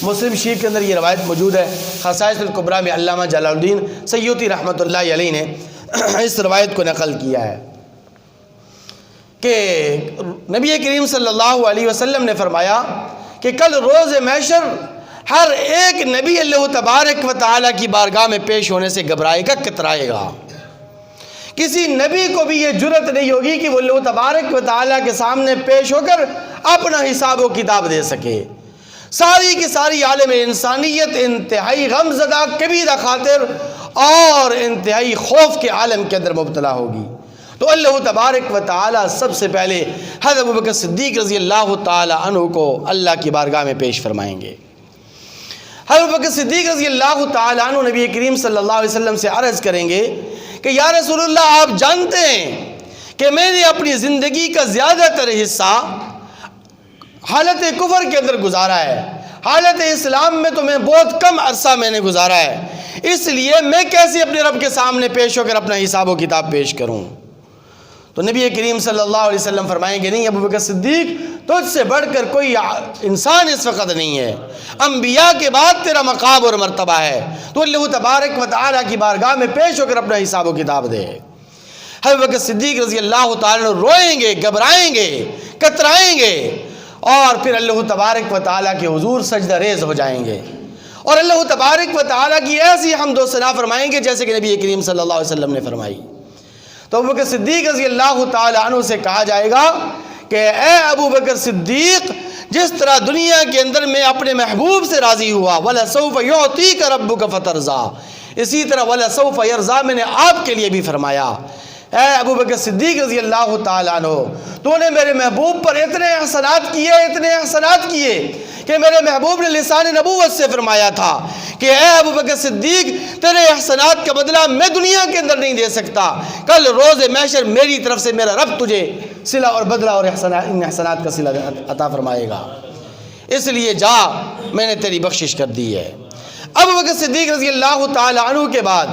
مسلم شریف کے اندر یہ روایت موجود ہے۔ خصائص الکبریٰ میں علامہ جلال الدین سیوطی رحمۃ اللہ علیہ نے اس روایت کو نقل کیا ہے کہ نبی کریم صلی اللہ علیہ وسلم نے فرمایا کہ کل روز محشر ہر ایک نبی اللہ تبارک و تعالیٰ کی بارگاہ میں پیش ہونے سے گھبرائے گا، کترائے گا۔ کسی نبی کو بھی یہ جرت نہیں ہوگی کہ وہ اللہ تبارک و تعالیٰ کے سامنے پیش ہو کر اپنا حساب و کتاب دے سکے۔ ساری کی ساری عالم انسانیت انتہائی غمزدہ، کبیرہ خاطر اور انتہائی خوف کے عالم کے اندر مبتلا ہوگی۔ تو اللہ تبارک و تعالیٰ سب سے پہلے حضرت ابوبکر صدیق رضی اللہ تعالیٰ عنہ کو اللہ کی بارگاہ میں پیش فرمائیں گے۔ حضرت ابوبکر صدیق رضی اللہ تعالیٰ عنہ نبی کریم صلی اللہ علیہ وسلم سے عرض کریں گے کہ یا رسول اللہ، آپ جانتے ہیں کہ میں نے اپنی زندگی کا زیادہ تر حصہ حالت کفر کے اندر گزارا ہے، حالت اسلام میں تو میں بہت کم عرصہ میں نے گزارا ہے، اس لیے میں کیسے اپنے رب کے سامنے پیش ہو کر اپنا حساب و کتاب پیش کروں؟ تو نبی کریم صلی اللہ علیہ وسلم فرمائیں گے نہیں ابوبکر صدیق، تجھ سے بڑھ کر کوئی انسان اس وقت نہیں ہے، انبیاء کے بعد تیرا مقام اور مرتبہ ہے، تو اللہ تبارک و تعالیٰ کی بارگاہ میں پیش ہو کر اپنا حساب و کتاب دے۔ حضرت ابوبکر صدیق رضی اللہ تعالیٰ روئیں گے، گھبرائیں گے، کترائیں گے، اور پھر اللہ تبارک و تعالیٰ کے حضور سجدہ ریز ہو جائیں گے اور اللہ تبارک و تعالیٰ کی ایسی حمد و ثنا فرمائیں گے جیسے کہ نبی کریم صلی اللہ علیہ وسلم نے فرمائی۔ تو ابوبکر صدیق رضی اللہ تعالیٰ عنہ سے کہا جائے گا کہ اے ابوبکر صدیق، جس طرح دنیا کے اندر میں اپنے محبوب سے راضی ہوا وَلَسَوْفَ يُعْطِيكَ رَبُّكَ فَتَرْضَىٰ، اسی طرح وَلَسَوْفَ يَرْضَىٰ میں نے آپ کے لیے بھی فرمایا۔ اے ابوبکر صدیق رضی اللہ تعالیٰ عنہ، تو نے میرے محبوب پر اتنے احسانات کیے کہ میرے محبوب نے لسان نبوت سے فرمایا تھا کہ اے ابوبکر صدیق، تیرے احسانات کا بدلہ میں دنیا کے اندر نہیں دے سکتا، کل روز محشر میری طرف سے میرا رب تجھے صلہ اور بدلہ اور ان احسانات کا صلہ عطا فرمائے گا، اس لیے جا، میں نے تیری بخشش کر دی ہے۔ ابوبکر صدیق رضی اللہ تعالیٰ عنہ کے بعد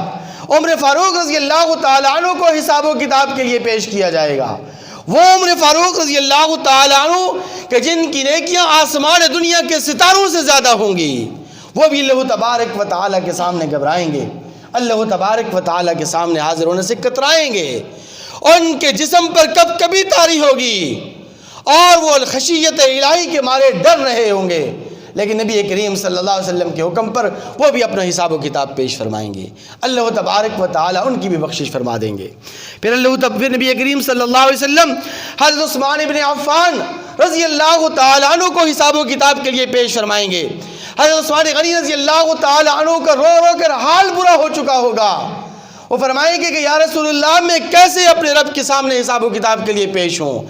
عمر فاروق رضی اللہ تعالیٰ عنہ کو حساب و کتاب کے لیے پیش کیا جائے گا۔ وہ عمر فاروق رضی اللہ تعالیٰ عنہ کہ جن کی نیکیاں آسمان دنیا کے ستاروں سے زیادہ ہوں گی، وہ بھی اللہ تبارک و تعالیٰ کے سامنے گھبرائیں گے، اللہ تبارک و تعالیٰ کے سامنے حاضر ہونے سے کترائیں گے، ان کے جسم پر کب کبھی طاری ہوگی اور وہ خشیت الہی کے مارے ڈر رہے ہوں گے، لیکن نبی کریم صلی اللہ علیہ وسلم کے حکم پر وہ بھی اپنا حساب و کتاب پیش فرمائیں گے، اللہ تبارک و تعالیٰ ان کی بھی بخشش فرما دیں گے۔ پھر نبی کریم صلی اللہ علیہ وسلم حضرت عثمان بن عفان رضی اللہ تعالیٰ عنہ کو حساب و کتاب کے لیے پیش فرمائیں گے۔ حضرت عثمان غنی رضی اللہ تعالیٰ عنہ کا رو رو کر حال برا ہو چکا ہوگا، وہ فرمائیں گے کہ یا رسول اللہ، میں کیسے اپنے رب کے سامنے حساب و کتاب کے لیے پیش ہوں؟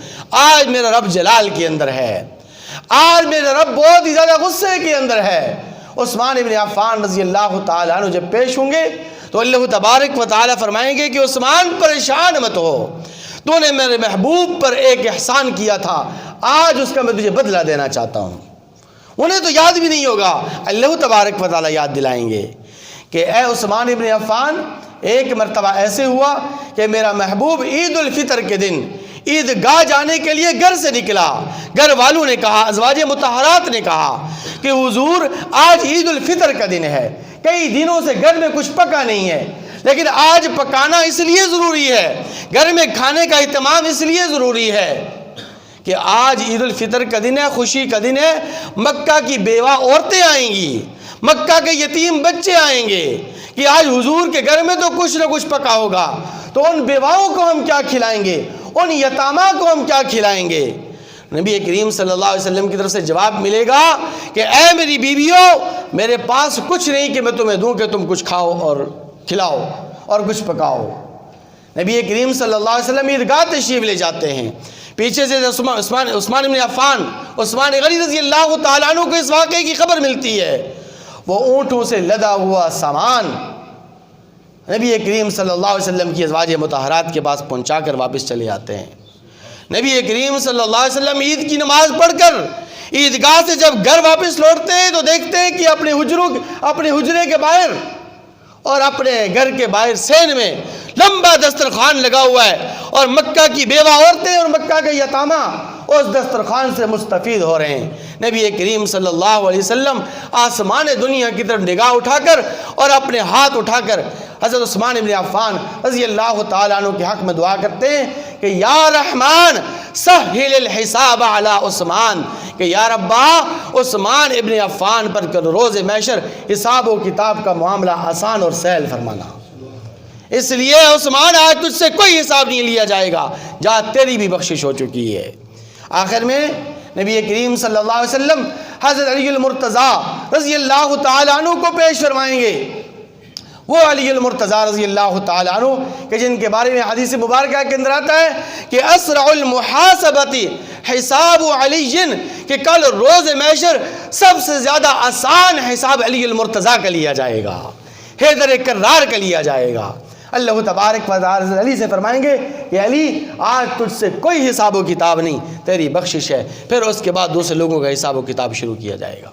آج میرا رب جلال کے اندر ہے، آج میرا رب بہت ہی زیادہ غصے کے اندر ہے۔ عثمان بن عفان رضی اللہ تعالیٰ عنہ جب پیش ہوں گے تو اللہ تبارک و تعالیٰ فرمائیں گے کہ عثمان پریشان مت ہو، تو نے میرے محبوب پر ایک احسان کیا تھا، آج اس کا میں تجھے بدلہ دینا چاہتا ہوں۔ انہیں تو یاد بھی نہیں ہوگا، اللہ تبارک و تعالیٰ یاد دلائیں گے کہ اے عثمان بن عفان، ایک مرتبہ ایسے ہوا کہ میرا محبوب عید الفطر کے دن عید گاہ جانے کے لیے گھر سے نکلا، گھر والوں نے کہا، ازواج مطہرات نے کہا کہ حضور آج عید الفطر کا دن ہے، کئی دنوں سے گھر میں کچھ پکا نہیں ہے، لیکن آج پکانا اس لیے ضروری ہے، گھر میں کھانے کا اہتمام اس لیے ضروری ہے کہ آج عید الفطر کا دن ہے، خوشی کا دن ہے، مکہ کی بیوہ عورتیں آئیں گی، مکہ کے یتیم بچے آئیں گے کہ آج حضور کے گھر میں تو کچھ نہ کچھ پکا ہوگا، تو ان بیواؤں کو ہم کیا کھلائیں گے، ان یتامہ کو ہم کیا کھلائیں گے؟ نبی کریم صلی اللہ علیہ وسلم کی طرف سے جواب ملے گا کہ اے میری بیویوں، میرے پاس کچھ نہیں کہ میں تمہیں دوں کہ تم کچھ کھاؤ اور کھلاؤ اور کچھ پکاؤ۔ نبی کریم صلی اللہ علیہ وسلم عیدگاہ تشریف لے جاتے ہیں، پیچھے سے عثمان بن عفان، عثمان غنی رضی اللہ تعالیٰ عنہ کو اس واقعے کی خبر ملتی ہے، وہ اونٹوں سے لدا ہوا سامان نبی کریم صلی اللہ علیہ وسلم کی ازواج مطہرات کے پاس پہنچا کر واپس چلے آتے ہیں۔ نبی کریم صلی اللہ علیہ وسلم عید کی نماز پڑھ کر عیدگاہ سے جب گھر واپس لوٹتے ہیں تو دیکھتے ہیں کہ اپنے حجرے کے باہر اور اپنے گھر کے باہر سین میں لمبا دسترخوان لگا ہوا ہے، اور مکہ کی بیوہ عورتیں اور مکہ کے یتامہ اس دسترخوان سے مستفید ہو رہے ہیں۔ نبی کریم صلی اللہ علیہ وسلم آسمان دنیا کی طرف نگاہ اٹھا کر اور اپنے ہاتھ اٹھا کر حضرت عثمان ابن عفان رضی اللہ تعالیٰ عنہ کے حق میں دعا کرتے ہیں کہ یا رحمان سہل الحساب علی عثمان، کہ یا ربا عثمان ابن عفان پر روز محشر حساب و کتاب کا معاملہ آسان اور سہل فرمانا۔ اس لیے عثمان آج تجھ سے کوئی حساب نہیں لیا جائے گا، جہاں تیری بھی بخشش ہو چکی ہے۔ آخر میں نبی کریم صلی اللہ علیہ وسلم حضرت علی المرتضیٰ رضی اللہ تعالیٰ عنہ کو پیش فرمائیں گے۔ وہ علی المرتضیٰ رضی اللہ تعالیٰ عنہ کہ جن کے بارے میں حدیث مبارکہ کے اندر آتا ہے کہ اسرع المحاسبتی حساب علی، کہ کل روز محشر سب سے زیادہ آسان حساب علی المرتضیٰ کا لیا جائے گا، حیدر کرار کا لیا جائے گا۔ اللہ تبارک و تعالی علی سے فرمائیں گے کہ علی آج تجھ سے کوئی حساب و کتاب نہیں، تیری بخشش ہے۔ پھر اس کے بعد دوسرے لوگوں کا حساب و کتاب شروع کیا جائے گا۔